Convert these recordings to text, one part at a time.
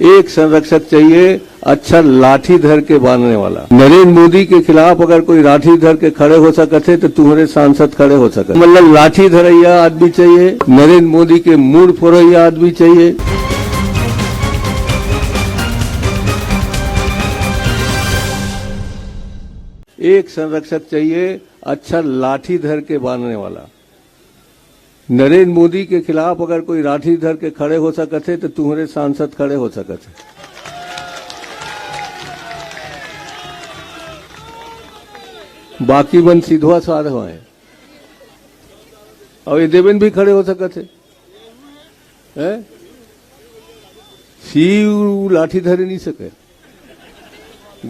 एक संरक्षक चाहिए, अच्छा लाठी धर के बांधने वाला। नरेंद्र मोदी के खिलाफ अगर कोई लाठी धर के खड़े हो सकते तो तुम्हारे सांसद खड़े हो सकते। मतलब लाठी धरैया आदमी चाहिए, नरेंद्र मोदी के मूड फोड़ैया आदमी चाहिए। एक संरक्षक चाहिए, अच्छा लाठी धर के बांधने वाला। नरेंद्र मोदी के खिलाफ अगर कोई लाठी धर के खड़े हो सकते तो तुम्हारे सांसद खड़े हो सकते। बाकी बन सीधवा साधवा है और ये देवेंद्र भी खड़े हो सकते हैं। सी लाठी धरे नहीं सके,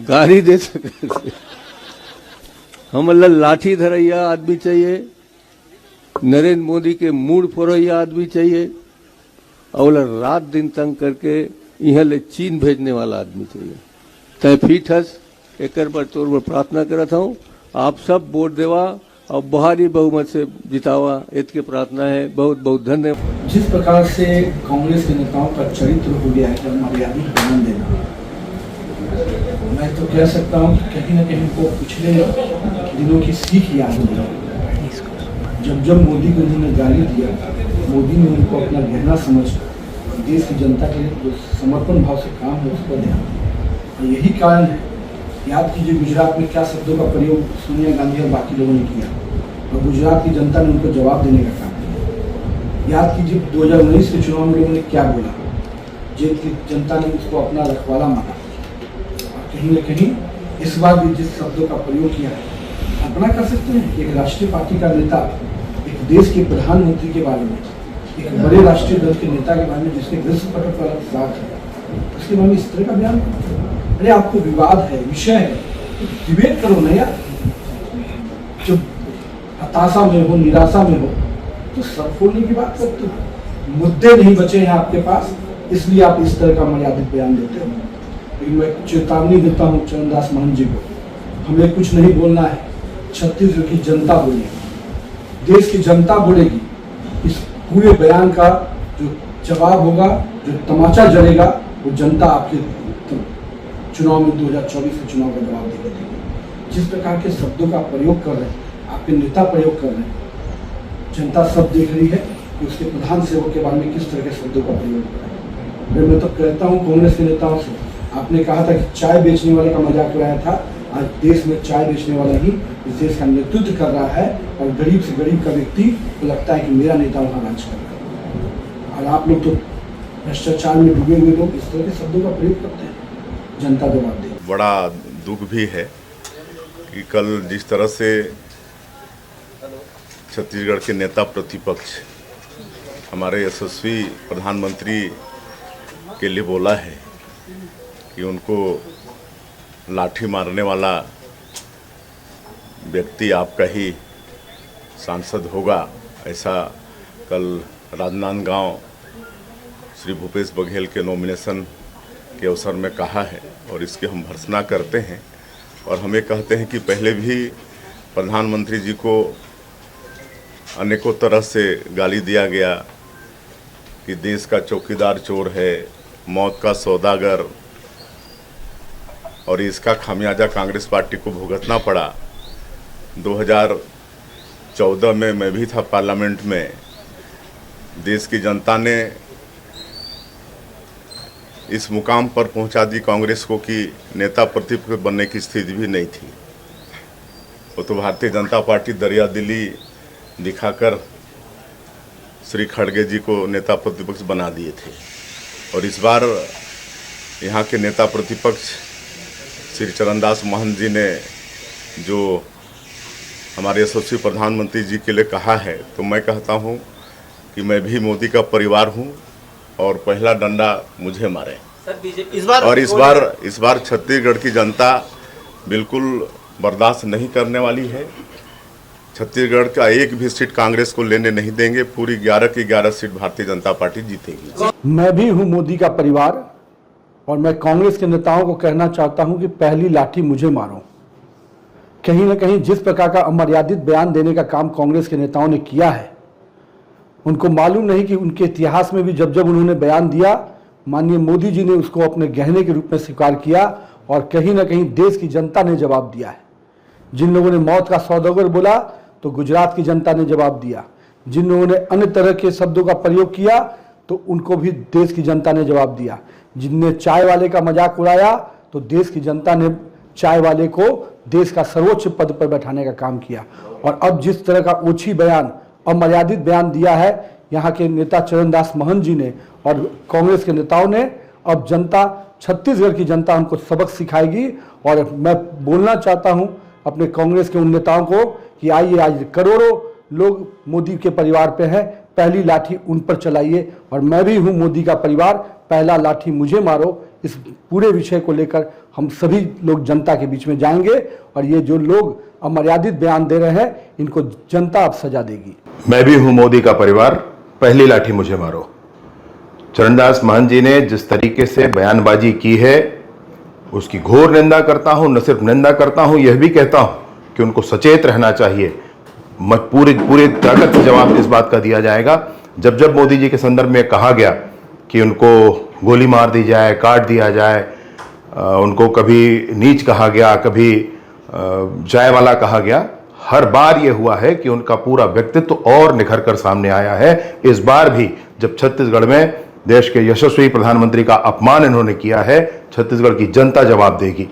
गाली दे सके। हम लाठी धरैया आदमी चाहिए, नरेंद्र मोदी के मूड फोड़ैया आदमी चाहिए और रात दिन तंग करके यहाँ ले चीन भेजने वाला आदमी चाहिए। तय फीट हस एक पर तौर पर प्रार्थना करता हूँ, आप सब वोट देवा और भारी बहुमत से जितावा, इसके प्रार्थना है। बहुत बहुत धन्यवाद। जिस प्रकार से कांग्रेस के नेताओं का चरित्र हो गया है मर्यादित बयान देना, मैं तो कह सकता हूँ कि कहीं न कहीं को पिछले दिनों की सीख याद हो रही। जब मोदी को उन्होंने गाली दिया, मोदी ने उनको अपना गहना समझ देश की जनता के लिए जो समर्पण भाव से काम है उस पर ध्यान दिया। और यही कारण है, याद कीजिए गुजरात में क्या शब्दों का प्रयोग सोनिया गांधी और बाकी लोगों ने किया और गुजरात की जनता ने उनको जवाब देने का काम किया। याद कीजिए 2019 के चुनाव में लोगों ने क्या बोला, जेल की जनता ने उसको अपना रखवाला माना। और कहीं न कहीं इस बार भी जिस शब्दों का प्रयोग किया है, अपना कर सकते हैं। एक राष्ट्रीय पार्टी का नेता एक देश के प्रधानमंत्री के बारे में, एक बड़े राष्ट्रीय दल के नेता के बारे में जिसके विश्व पटल पर साथ है, उसके बारे में इस तरह का बयान। अरे आपको विवाद है, विषय है, तो डिबेट करो ना यार। जब हताशा में हो, निराशा में हो तो सर फोड़ने की बात करते हो। मुद्दे नहीं बचे हैं आपके पास, इसलिए आप इस तरह का मर्यादित बयान देते हो। लेकिन मैं चेतावनी देता हूँ चरणदास महंत जी को, हमें कुछ नहीं बोलना है, छत्तीसगढ़ की जनता बोलेगी, देश की जनता बोलेगी। इस पूरे बयान का जो जवाब होगा, जो तमाचा जलेगा, वो जनता आपके चुनाव में 2024 के चुनाव का जवाब देगी। जिस प्रकार के शब्दों का प्रयोग कर रहे हैं, आपके नेता प्रयोग कर रहे हैं, जनता सब देख रही है कि उसके प्रधान सेवक के बारे में किस तरह के शब्दों का प्रयोग कर रहे हैं। मैं तो कहता हूँ कांग्रेस के नेताओं से, आपने कहा था कि चाय बेचने वाले का मजाक उड़ाया था, आज देश में चाय बेचने वाला ही इस देश का नेतृत्व कर रहा है और गरीब से गरीब का व्यक्ति को लगता है कि मेरा नेता वहाँ राज कर रहा है। और आप लोग तो भ्रष्टाचार में डूबे हुए लोग इस तरह के शब्दों का प्रयोग करते हैं, जनता जवाब दे। बड़ा दुख भी है कि कल जिस तरह से छत्तीसगढ़ के नेता प्रतिपक्ष हमारे यशस्वी प्रधानमंत्री के लिए बोला है कि उनको लाठी मारने वाला व्यक्ति आपका ही सांसद होगा, ऐसा कल राजनांदगांव श्री भूपेश बघेल के नॉमिनेशन के अवसर में कहा है और इसकी हम भर्त्सना करते हैं। और हमें कहते हैं कि पहले भी प्रधानमंत्री जी को अनेकों तरह से गाली दिया गया कि देश का चौकीदार चोर है, मौत का सौदागर, और इसका खामियाजा कांग्रेस पार्टी को भुगतना पड़ा। 2014 में मैं भी था पार्लियामेंट में, देश की जनता ने इस मुकाम पर पहुंचा दी कांग्रेस को कि नेता प्रतिपक्ष बनने की स्थिति भी नहीं थी। वो तो भारतीय जनता पार्टी दरिया दिली दिखाकर श्री खड़गे जी को नेता प्रतिपक्ष बना दिए थे। और इस बार यहाँ के नेता प्रतिपक्ष श्री चरणदास महंत जी ने जो हमारे यशस्वी प्रधानमंत्री जी के लिए कहा है, तो मैं कहता हूँ कि मैं भी मोदी का परिवार हूँ और पहला डंडा मुझे मारे। इस बार छत्तीसगढ़ की जनता बिल्कुल बर्दाश्त नहीं करने वाली है। छत्तीसगढ़ का एक भी सीट कांग्रेस को लेने नहीं देंगे। पूरी 11 की 11 सीट भारतीय जनता पार्टी जीतेगी। मैं भी हूँ मोदी का परिवार और मैं कांग्रेस के नेताओं को कहना चाहता हूं कि पहली लाठी मुझे मारो। कहीं न कहीं जिस प्रकार का अमर्यादित बयान देने का काम कांग्रेस के नेताओं ने किया है, उनको मालूम नहीं कि उनके इतिहास में भी जब जब उन्होंने बयान दिया माननीय मोदी जी ने उसको अपने गहने के रूप में स्वीकार किया और कहीं ना कहीं देश की जनता ने जवाब दिया है। जिन लोगों ने मौत का सौदागर बोला तो गुजरात की जनता ने जवाब दिया, जिन लोगों ने अन्य तरह के शब्दों का प्रयोग किया तो उनको भी देश की जनता ने जवाब दिया। जिनने चाय वाले का मजाक उड़ाया तो देश की जनता ने चाय वाले को देश का सर्वोच्च पद पर बैठाने का काम किया। और अब जिस तरह का ओछी बयान, अमर्यादित बयान दिया है यहाँ के नेता चरणदास महंत जी ने और कांग्रेस के नेताओं ने, अब जनता, छत्तीसगढ़ की जनता हमको सबक सिखाएगी। और मैं बोलना चाहता हूँ अपने कांग्रेस के उन नेताओं को कि आइए, आज करोड़ों लोग मोदी के परिवार पे हैं, पहली लाठी उन पर चलाइए। और मैं भी हूँ मोदी का परिवार, पहला लाठी मुझे मारो। इस पूरे विषय को लेकर हम सभी लोग जनता के बीच में जाएंगे और ये जो लोग अमर्यादित बयान दे रहे हैं इनको जनता अब सजा देगी। मैं भी हूं मोदी का परिवार, पहली लाठी मुझे मारो। चरणदास महंत जी ने जिस तरीके से बयानबाजी की है उसकी घोर निंदा करता हूं। न सिर्फ निंदा करता हूं, यह भी कहता हूं कि उनको सचेत रहना चाहिए। पूरी ताकत से जवाब इस बात का दिया जाएगा। जब जब मोदी जी के संदर्भ में कहा गया कि उनको गोली मार दी जाए, काट दिया जाए, उनको कभी नीच कहा गया, कभी चाय वाला कहा गया, हर बार यह हुआ है कि उनका पूरा व्यक्तित्व और निखर कर सामने आया है। इस बार भी जब छत्तीसगढ़ में देश के यशस्वी प्रधानमंत्री का अपमान इन्होंने किया है, छत्तीसगढ़ की जनता जवाब देगी।